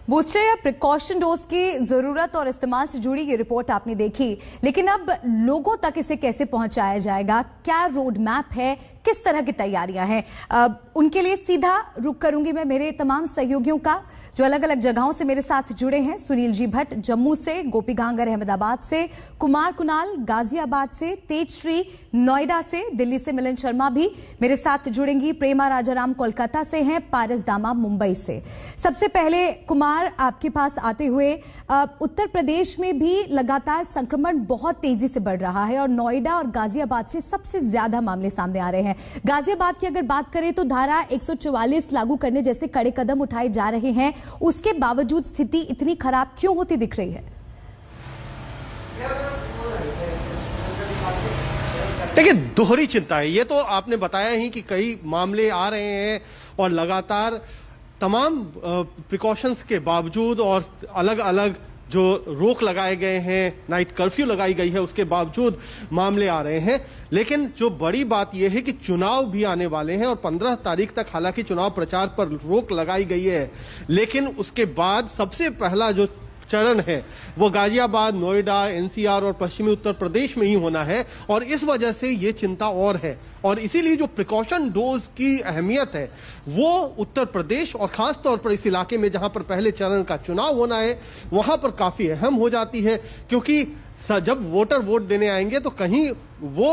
Booster या precaution dose की जरूरत और इस्तेमाल से जुड़ी ये रिपोर्ट आपने देखी, लेकिन अब लोगों तक इसे कैसे पहुंचाया जाएगा, क्या रोड मैप है, किस तरह की तैयारियां हैं, उनके लिए सीधा रुख करूंगी मैं मेरे तमाम सहयोगियों का जो अलग अलग जगहों से मेरे साथ जुड़े हैं। सुनील जी भट्ट जम्मू से, गोपी गांगर अहमदाबाद से, कुमार कुणाल गाजियाबाद से, तेजश्री नोएडा से, दिल्ली से मिलन शर्मा भी मेरे साथ जुड़ेंगी, प्रेमा राजाराम कोलकाता से हैं, पारस दामा मुंबई से। सबसे पहले कुमार आपके पास आते हुए, उत्तर प्रदेश में भी लगातार संक्रमण बहुत तेजी से बढ़ रहा है और नोएडा और गाजियाबाद से सबसे ज्यादा मामले सामने आ रहे हैं। गाजियाबाद की अगर बात करें तो धारा 144 लागू करने जैसे कड़े कदम उठाए जा रहे हैं, उसके बावजूद स्थिति इतनी खराब क्यों होती दिख रही है? देखिए, दोहरी चिंता है। ये तो आपने बताया ही कि कई मामले आ रहे हैं और लगातार तमाम प्रिकॉशंस के बावजूद और अलग अलग जो रोक लगाए गए हैं, नाइट कर्फ्यू लगाई गई है, उसके बावजूद मामले आ रहे हैं। लेकिन जो बड़ी बात यह है कि चुनाव भी आने वाले हैं और 15 तारीख तक हालांकि चुनाव प्रचार पर रोक लगाई गई है, लेकिन उसके बाद सबसे पहला जो चरण है वो गाजियाबाद, नोएडा, एनसीआर और पश्चिमी उत्तर प्रदेश में ही होना है और इस वजह से ये चिंता और है। और इसीलिए जो प्रिकॉशन डोज की अहमियत है वो उत्तर प्रदेश और खास तौर पर इस इलाके में जहां पर पहले चरण का चुनाव होना है वहां पर काफी अहम हो जाती है, क्योंकि जब वोटर वोट देने आएंगे तो कहीं वो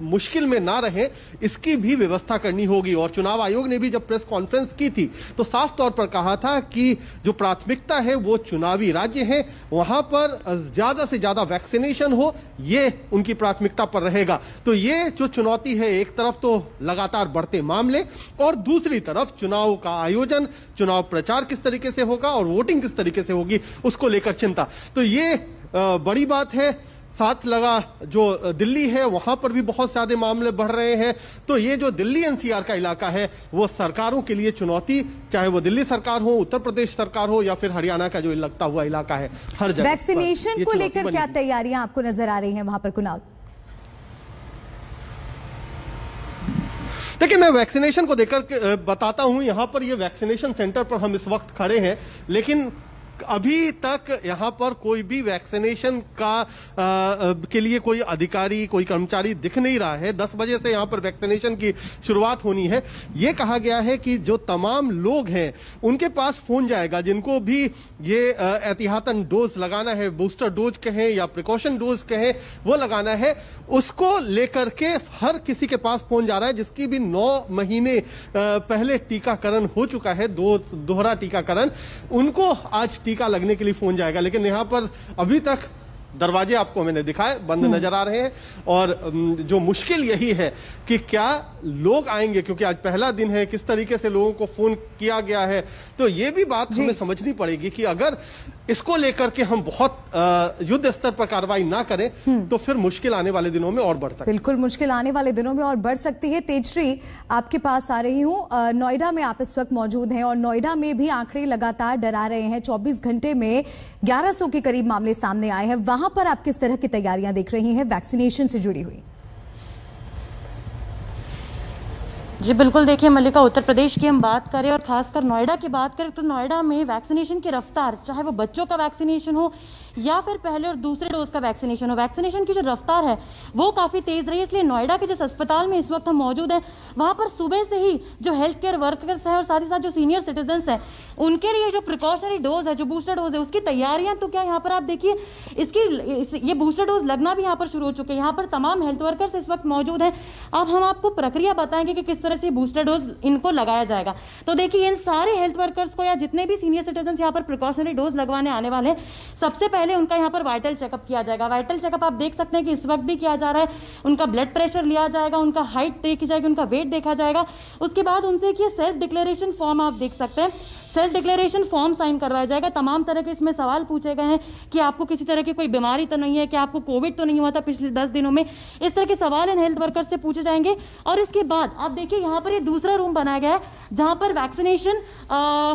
मुश्किल में ना रहे, इसकी भी व्यवस्था करनी होगी। और चुनाव आयोग ने भी जब प्रेस कॉन्फ्रेंस की थी तो साफ तौर पर कहा था कि जो प्राथमिकता है वो चुनावी राज्य है, वहां पर ज्यादा से ज्यादा वैक्सीनेशन हो, ये उनकी प्राथमिकता पर रहेगा। तो ये जो चुनौती है, एक तरफ तो लगातार बढ़ते मामले और दूसरी तरफ चुनाव का आयोजन, चुनाव प्रचार किस तरीके से होगा और वोटिंग किस तरीके से होगी, उसको लेकर चिंता। तो ये बड़ी बात है। साथ लगा जो दिल्ली है वहां पर भी बहुत ज्यादा मामले बढ़ रहे हैं। तो ये जो दिल्ली एनसीआर का इलाका है वो सरकारों के लिए चुनौती, चाहे वो दिल्ली सरकार हो, उत्तर प्रदेश सरकार हो या फिर हरियाणा का जो लगता हुआ इलाका है, हर जगह वैक्सीनेशन को लेकर क्या तैयारियां आपको नजर आ रही हैं वहां पर कुणाल? देखिए, मैं वैक्सीनेशन को देखकर बताता हूं। यहां पर ये वैक्सीनेशन सेंटर पर हम इस वक्त खड़े हैं, लेकिन अभी तक यहां पर कोई भी वैक्सीनेशन के लिए कोई अधिकारी, कोई कर्मचारी दिख नहीं रहा है। 10 बजे से यहां पर वैक्सीनेशन की शुरुआत होनी है। यह कहा गया है कि जो तमाम लोग हैं उनके पास फोन जाएगा जिनको भी ये एहतियातन डोज लगाना है, बूस्टर डोज कहें या प्रिकॉशन डोज कहें, वो लगाना है, उसको लेकर के हर किसी के पास फोन जा रहा है जिसकी भी 9 महीने पहले टीकाकरण हो चुका है, दोहरा टीकाकरण, उनको आज टीका लगने के लिए फोन जाएगा। लेकिन यहां पर अभी तक दरवाजे आपको मैंने दिखाए बंद नजर आ रहे हैं और जो मुश्किल यही है कि क्या लोग आएंगे, क्योंकि आज पहला दिन है, किस तरीके से लोगों को फोन किया गया है। तो ये भी बात हमें समझनी पड़ेगी कि अगर इसको लेकर के हम बहुत युद्ध स्तर पर कार्रवाई ना करें तो फिर मुश्किल आने वाले दिनों में और बढ़ सकती है। बिल्कुल, मुश्किल आने वाले दिनों में और बढ़ सकती है। तेजश्री, आपके पास आ रही हूं। नोएडा में आप इस वक्त मौजूद हैं और नोएडा में भी आंकड़े लगातार डरा रहे हैं। 24 घंटे में 1100 के करीब मामले सामने आए हैं। वहां पर आप किस तरह की तैयारियां देख रही हैं वैक्सीनेशन से जुड़ी हुई? जी बिल्कुल, देखिए मल्लिका, उत्तर प्रदेश की हम बात करें और खासकर नोएडा की बात करें तो नोएडा में वैक्सीनेशन की रफ्तार, चाहे वो बच्चों का वैक्सीनेशन हो या फिर पहले और दूसरे डोज का वैक्सीनेशन हो, वैक्सीनेशन की जो रफ्तार है वो काफ़ी तेज़ रही है। इसलिए नोएडा के जिस अस्पताल में इस वक्त हम मौजूद हैं वहाँ पर सुबह से ही जो हेल्थ केयर वर्कर्स हैं और साथ ही साथ जो सीनियर सिटीजन्स हैं उनके लिए जो प्रिकॉशनरी डोज है, जो बूस्टर डोज है, उसकी तैयारियाँ तो क्या यहाँ पर आप देखिए, ये बूस्टर डोज लगना भी यहाँ पर शुरू हो चुके हैं। यहाँ पर तमाम हेल्थ वर्कर्स इस वक्त मौजूद हैं। अब हम आपको प्रक्रिया बताएंगे कि किस तरह से बूस्टर डोज इनको लगाया जाएगा। तो देखिए, इन सारे हेल्थ वर्कर्स को या जितने भी सीनियर सिटीजन यहाँ पर प्रिकॉशनरी डोज लगवाने आने वाले हैं, सबसे पहले उनका यहाँ पर वाइटल चेकअप किया जाएगा। वाइटल चेकअप आप देख सकते हैं कि इस वक्त भी किया जा रहा है। उनका ब्लड प्रेशर लिया जाएगा, उनका हाइट देखी जाएगी, उनका वेट देखा जाएगा। उसके बाद उनसे कि सेल्फ डिक्लेरेशन फॉर्म आप देख सकते हैं, सेल्फ डिक्लेरेशन फॉर्म साइन करवाया जाएगा। तमाम तरह के इसमें सवाल पूछे गए हैं कि आपको किसी तरह की कोई बीमारी तो नहीं है, कि आपको कोविड तो नहीं हुआ था पिछले 10 दिनों में, इस तरह के सवाल इन हेल्थ वर्कर्स से पूछे जाएंगे। और इसके बाद आप देखिए यहाँ पर ये दूसरा रूम बनाया गया है जहाँ पर वैक्सीनेशन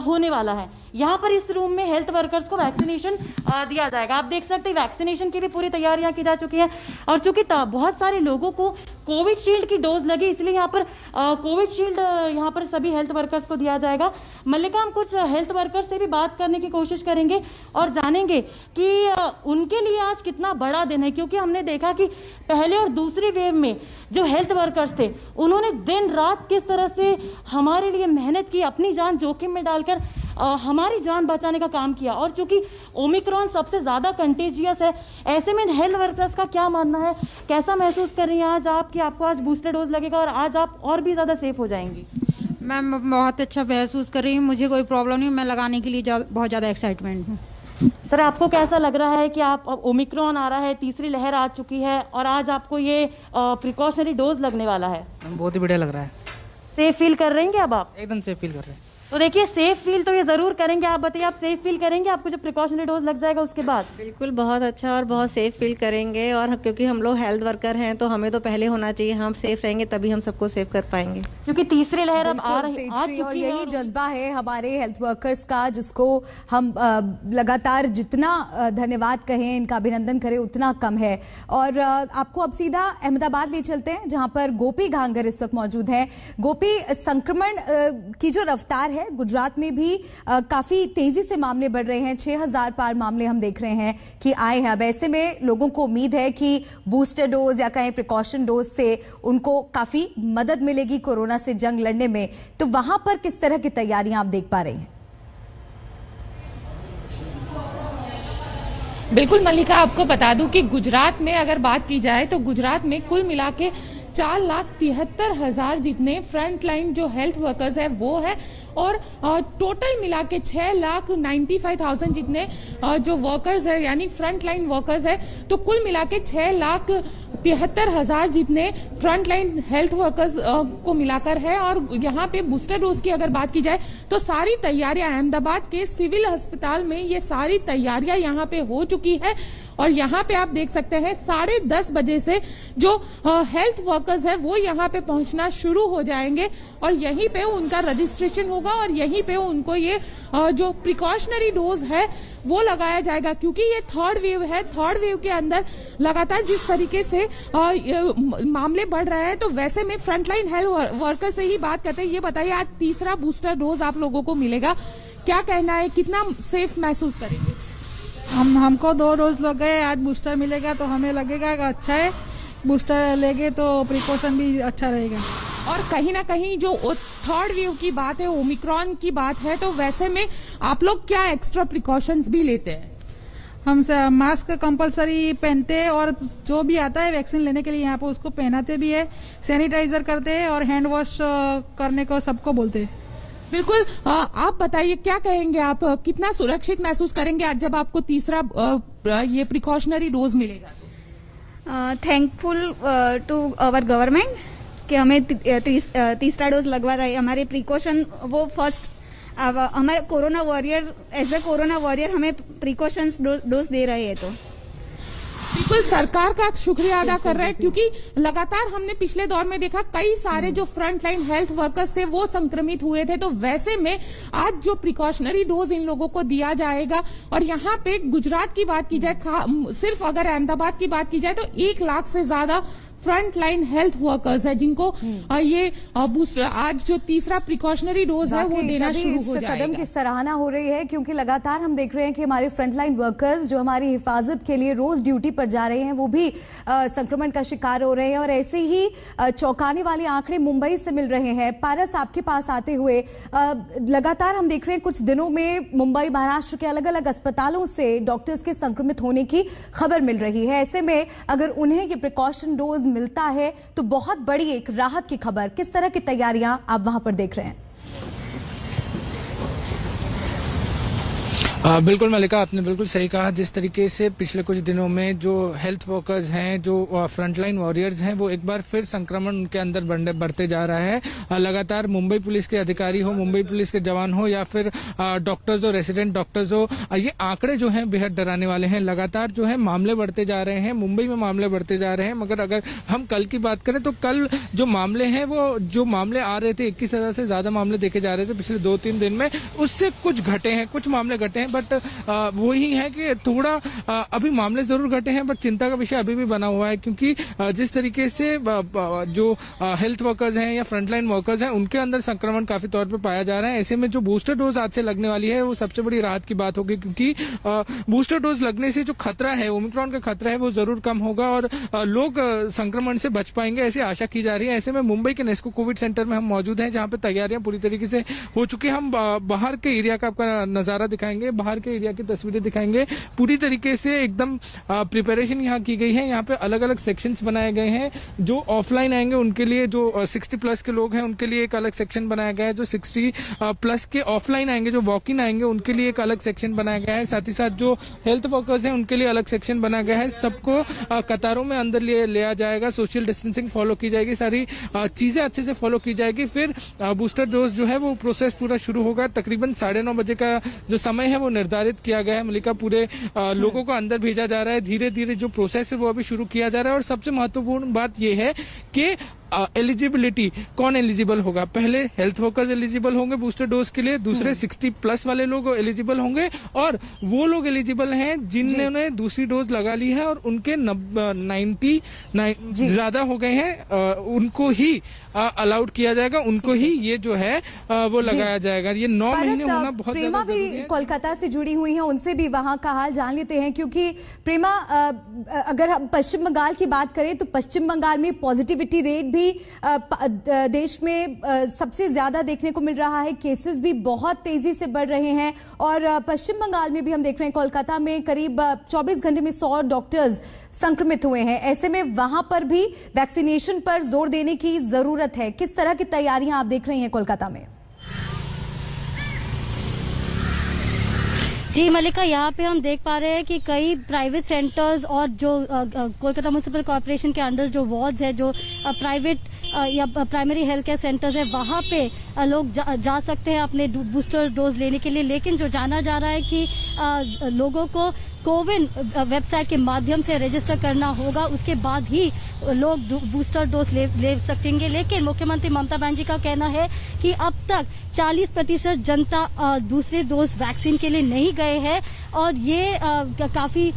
होने वाला है। यहाँ पर इस रूम में हेल्थ वर्कर्स को वैक्सीनेशन दिया जाएगा। आप देख सकते हैं वैक्सीनेशन की भी पूरी तैयारियां की जा चुकी हैं और चूंकि बहुत सारे लोगों को कोविशील्ड की डोज लगी, इसलिए यहाँ पर कोविशील्ड यहाँ पर सभी हेल्थ वर्कर्स को दिया जाएगा। मल्लिका, हम कुछ हेल्थ वर्कर्स से भी बात करने की कोशिश करेंगे और जानेंगे कि उनके लिए आज कितना बड़ा दिन है, क्योंकि हमने देखा कि पहले और दूसरी वेव में जो हेल्थ वर्कर्स थे उन्होंने दिन रात किस तरह से हमारे लिए मेहनत की, अपनी जान जोखिम में डालकर हमारी जान बचाने का काम किया। और चूंकि ओमिक्रॉन सबसे ज़्यादा कंटेजियस है, ऐसे में हेल्थ वर्कर्स का क्या मानना है, कैसा महसूस कर रही हैं आज आप कि आपको आज बूस्टर डोज लगेगा और आज आप और भी ज़्यादा सेफ हो जाएंगी? मैम बहुत अच्छा महसूस कर रही हूँ, मुझे कोई प्रॉब्लम नहीं, मैं लगाने के लिए बहुत ज़्यादा एक्साइटमेंट हूँ। सर, आपको कैसा लग रहा है कि आप ओमिक्रॉन आ रहा है, तीसरी लहर आ चुकी है और आज आपको ये प्रिकॉशनरी डोज लगने वाला है? बहुत ही बढ़िया लग रहा है। सेफ फील कर रहे हैं आप? एकदम सेफ फील कर रहे हैं। तो देखिए, सेफ फील तो ये ज़रूर करेंगे। आप बताइए, आप सेफ फील करेंगे आपको जब प्रिकॉशनरी डोज लग जाएगा उसके बाद? बिल्कुल, बहुत अच्छा और बहुत सेफ फील करेंगे। और क्योंकि हम लोग हेल्थ वर्कर हैं तो हमें तो पहले होना चाहिए, हम सेफ रहेंगे तभी हम सबको सेव कर पाएंगे, क्योंकि तीसरी लहर अब आ रही है और यही जज्बा है हमारे हेल्थ वर्कर्स का, जिसको हम लगातार जितना धन्यवाद कहें, इनका अभिनंदन करें उतना कम है। और आपको अब सीधा अहमदाबाद ले चलते हैं, जहां पर गोपी घांगर इस वक्त मौजूद हैं। गोपी, संक्रमण की जो रफ्तार है, गुजरात में भी काफी तेजी से मामले बढ़ रहे हैं, 6000 पार मामले हम देख रहे हैं कि आए हैं। अब ऐसे में लोगों को उम्मीद है कि बूस्टर डोज या कहें प्रिकॉशन डोज से उनको काफी मदद मिलेगी कोरोना से जंग लड़ने में। तो वहां पर किस तरह की तैयारियां आप देख पा रहे हैं? बिल्कुल मल्लिका, आपको बता दूं कि गुजरात में अगर बात की जाए तो गुजरात में कुल मिला के 4,73,000 जितने फ्रंट लाइन जो हेल्थ वर्कर्स है वो है और टोटल मिला के 6,95,000 जितने जो वर्कर्स है यानी फ्रंट लाइन वर्कर्स है। तो कुल मिला के 6,73,000 जितने फ्रंट लाइन हेल्थ वर्कर्स को मिलाकर है। और यहाँ पे बूस्टर डोज की अगर बात की जाए तो सारी तैयारियां अहमदाबाद के सिविल अस्पताल में ये सारी तैयारियां यहाँ पे हो चुकी है। और यहाँ पे आप देख सकते हैं 10:30 बजे से जो हेल्थ वर्कर्स है वो यहाँ पे पहुंचना शुरू हो जाएंगे और यहीं पे उनका रजिस्ट्रेशन होगा और यहीं पे उनको ये जो प्रिकॉशनरी डोज है वो लगाया जाएगा, क्योंकि ये थर्ड वेव है। थर्ड वेव के अंदर लगातार जिस तरीके से मामले बढ़ रहे हैं तो वैसे में फ्रंटलाइन हेल्थ वर्कर से ही बात करते हैं। ये बताइए, आज तीसरा बूस्टर डोज आप लोगों को मिलेगा, क्या कहना है, कितना सेफ महसूस करेंगे? हमको 2 डोज लग गए, आज बूस्टर मिलेगा तो हमें लगेगा कि अच्छा है, बूस्टर लेंगे तो प्रिकॉशन भी अच्छा रहेगा। और कहीं ना कहीं जो थर्ड वेव की बात है, ओमिक्रॉन की बात है, तो वैसे में आप लोग क्या एक्स्ट्रा प्रिकॉशंस भी लेते हैं? हम मास्क कंपलसरी पहनते हैं और जो भी आता है वैक्सीन लेने के लिए यहाँ पे उसको पहनाते भी है, सैनिटाइजर करते हैं और हैंड वॉश करने को सबको बोलते हैं। बिल्कुल, आप बताइए क्या कहेंगे, आप कितना सुरक्षित महसूस करेंगे आज जब आपको तीसरा ये प्रिकॉशनरी डोज मिलेगा? थैंकफुल टू आवर गवर्नमेंट कि हमें तीसरा डोज लगवा रहा है। हमारे प्रिकॉशन वो फर्स्ट, हमारे corona warrior, as a corona warrior हमें प्रिकॉशंस डोज दे रहे हैं। तो बिल्कुल सरकार का शुक्रिया अदा कर रहे हैं, क्योंकि लगातार हमने पिछले दौर में देखा कई सारे जो फ्रंट लाइन हेल्थ वर्कर्स थे वो संक्रमित हुए थे। तो वैसे में आज जो प्रिकॉशनरी डोज इन लोगों को दिया जाएगा और यहाँ पे गुजरात की बात की जाए, सिर्फ अगर अहमदाबाद की बात की जाए तो 1 लाख से ज्यादा फ्रंट लाइन हेल्थ वर्कर्स है जिनको ये बूस्टर आज जो तीसरा प्रिकॉशनरी डोज है वो देना शुरू हो जाएगा। कदम की सराहना हो रही है, क्योंकि लगातार हम देख रहे हैं कि हमारे फ्रंट लाइन वर्कर्स जो हमारी हिफाजत के लिए रोज ड्यूटी पर जा रहे हैं वो भी संक्रमण का शिकार हो रहे हैं। और ऐसे ही चौंकाने वाले आंकड़े मुंबई से मिल रहे हैं। पारस, आपके पास आते हुए लगातार हम देख रहे हैं कुछ दिनों में मुंबई, महाराष्ट्र के अलग अलग अस्पतालों से डॉक्टर्स के संक्रमित होने की खबर मिल रही है। ऐसे में अगर उन्हें ये प्रिकॉशन डोज मिलता है तो बहुत बड़ी एक राहत की खबर। किस तरह की तैयारियां आप वहां पर देख रहे हैं? बिल्कुल मलिका, आपने बिल्कुल सही कहा। जिस तरीके से पिछले कुछ दिनों में जो हेल्थ वर्कर्स हैं, जो फ्रंटलाइन वॉरियर्स हैं, वो एक बार फिर संक्रमण उनके अंदर बढ़ते जा रहा है। लगातार मुंबई पुलिस के अधिकारी हो, मुंबई पुलिस के जवान हो या फिर डॉक्टर्स हो, रेसिडेंट डॉक्टर्स हो, ये आंकड़े जो हैं बेहद डराने वाले हैं। लगातार जो है मामले बढ़ते जा रहे हैं, मुंबई में मामले बढ़ते जा रहे हैं। मगर अगर हम कल की बात करें तो कल जो मामले हैं, वो जो मामले आ रहे थे, 21,000 से ज्यादा मामले देखे जा रहे थे पिछले 2-3 दिन में, उससे कुछ घटे हैं, कुछ मामले घटे हैं। बट वही है कि थोड़ा अभी मामले जरूर घटे हैं, बट चिंता का विषय अभी भी बना हुआ है, क्योंकि जिस तरीके से जो हेल्थ वर्कर्स हैं या फ्रंटलाइन वर्कर्स हैं, उनके अंदर संक्रमण काफी तौर पे पाया जा रहा है। ऐसे में जो बूस्टर डोज आज से लगने वाली है, वो सबसे बड़ी राहत की बात होगी, क्योंकि बूस्टर डोज लगने से जो खतरा है, ओमिक्रॉन का खतरा है, वो जरूर कम होगा और लोग संक्रमण से बच पाएंगे, ऐसी आशा की जा रही है। ऐसे में मुंबई के नेस्को कोविड सेंटर में हम मौजूद हैं, जहां पे तैयारियां पूरी तरीके से हो चुकी है। हम बाहर के एरिया का आपका नजारा दिखाएंगे, बाहर के एरिया की तस्वीरें दिखाएंगे। पूरी तरीके से एकदम प्रिपरेशन यहाँ की गई है। यहाँ पे अलग अलग सेक्शंस बनाए गए हैं। जो ऑफलाइन आएंगे उनके लिए, जो 60 प्लस के लोग हैं उनके लिए एक अलग सेक्शन बनाया गया है। जो 60 प्लस के ऑफलाइन आएंगे, जो वॉक इन आएंगे, उनके लिए एक अलग सेक्शन बनाया गया है। साथ ही साथ जो हेल्थ वर्कर्स हैं उनके लिए अलग सेक्शन बनाया गया है। सबको कतारों में अंदर ले आ जाएगा, सोशल डिस्टेंसिंग फॉलो की जाएगी, सारी चीजें अच्छे से फॉलो की जाएगी। फिर बूस्टर डोज जो है वो प्रोसेस पूरा शुरू होगा। तकरीबन 9:30 बजे का जो समय है वो निर्धारित किया गया है। मलिका, पूरे लोगों को अंदर भेजा जा रहा है। धीरे धीरे जो प्रोसेस है वो अभी शुरू किया जा रहा है। और सबसे महत्वपूर्ण बात यह है कि एलिजिबिलिटी, कौन एलिजिबल होगा। पहले हेल्थ वर्कर्स एलिजिबल होंगे बूस्टर डोज के लिए, दूसरे 60 प्लस वाले लोग एलिजिबल होंगे, और वो लोग एलिजिबल हैं जिन्होंने दूसरी डोज लगा ली है और उनके 90 ज्यादा हो गए हैं, उनको ही अलाउड किया जाएगा, उनको ही ये जो है वो लगाया जाएगा। ये 9 महीने होना बहुत ज्यादा जरूरी है। कोलकाता से जुड़ी हुई हैं, उनसे भी वहां का हाल जान लेते हैं, क्योंकि प्रेमा, अगर हम पश्चिम बंगाल की बात करें तो पश्चिम बंगाल में पॉजिटिविटी रेट भी देश में सबसे ज्यादा देखने को मिल रहा है। केसेस भी बहुत तेजी से बढ़ रहे हैं और पश्चिम बंगाल में भी हम देख रहे हैं, कोलकाता में करीब 24 घंटे में 100 डॉक्टर्स संक्रमित हुए हैं। ऐसे में वहां पर भी वैक्सीनेशन पर जोर देने की जरूरत है। किस तरह की तैयारियां आप देख रही हैं कोलकाता में? जी मलिका, यहाँ पे हम देख पा रहे हैं कि कई प्राइवेट सेंटर्स और जो कोलकाता म्युनिसिपल कॉर्पोरेशन के अंडर जो वार्ड्स है, जो प्राइवेट या प्राइमरी हेल्थ केयर सेंटर्स है, वहाँ पे लोग जा सकते हैं अपने बूस्टर डोज लेने के लिए। लेकिन जो जाना जा रहा है कि लोगों को कोविन वेबसाइट के माध्यम से रजिस्टर करना होगा, उसके बाद ही लोग बूस्टर डोज ले सकेंगे। लेकिन मुख्यमंत्री ममता बनर्जी का कहना है कि अब तक 40% जनता दूसरे डोज वैक्सीन के लिए नहीं गए हैं और ये काफी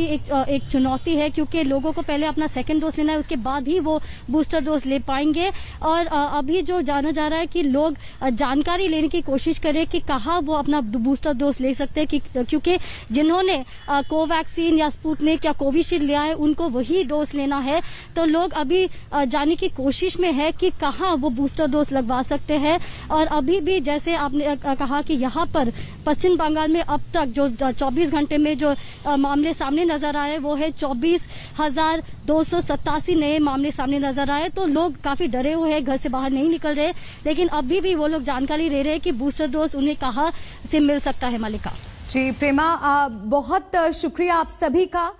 एक चुनौती है, क्योंकि लोगों को पहले अपना सेकंड डोज लेना है, उसके बाद ही वो बूस्टर डोज ले पाएंगे। और अभी जो जाना जा रहा है कि लोग जानकारी लेने की कोशिश करें कि कहाँ वो अपना बूस्टर डोज ले सकते हैं, क्योंकि जिन्होंने कोवैक्सीन या स्पुतनिक या कोविशील्ड लिया है उनको वही डोज लेना है। तो लोग अभी जाने की कोशिश में है कि कहाँ वो बूस्टर डोज लगवा सकते हैं। और अभी भी जैसे आपने कहा कि यहाँ पर पश्चिम बंगाल में अब तक जो 24 घंटे में जो मामले सामने नजर आए वो है 24,287 नए मामले सामने नजर आए। तो लोग काफी डरे हुए हैं, घर से बाहर नहीं निकल रहे, लेकिन अभी भी वो लोग जानकारी ले रहे हैं कि बूस्टर डोज उन्हें कहाँ से मिल सकता है। मलिका जी, प्रेमा, बहुत शुक्रिया आप सभी का।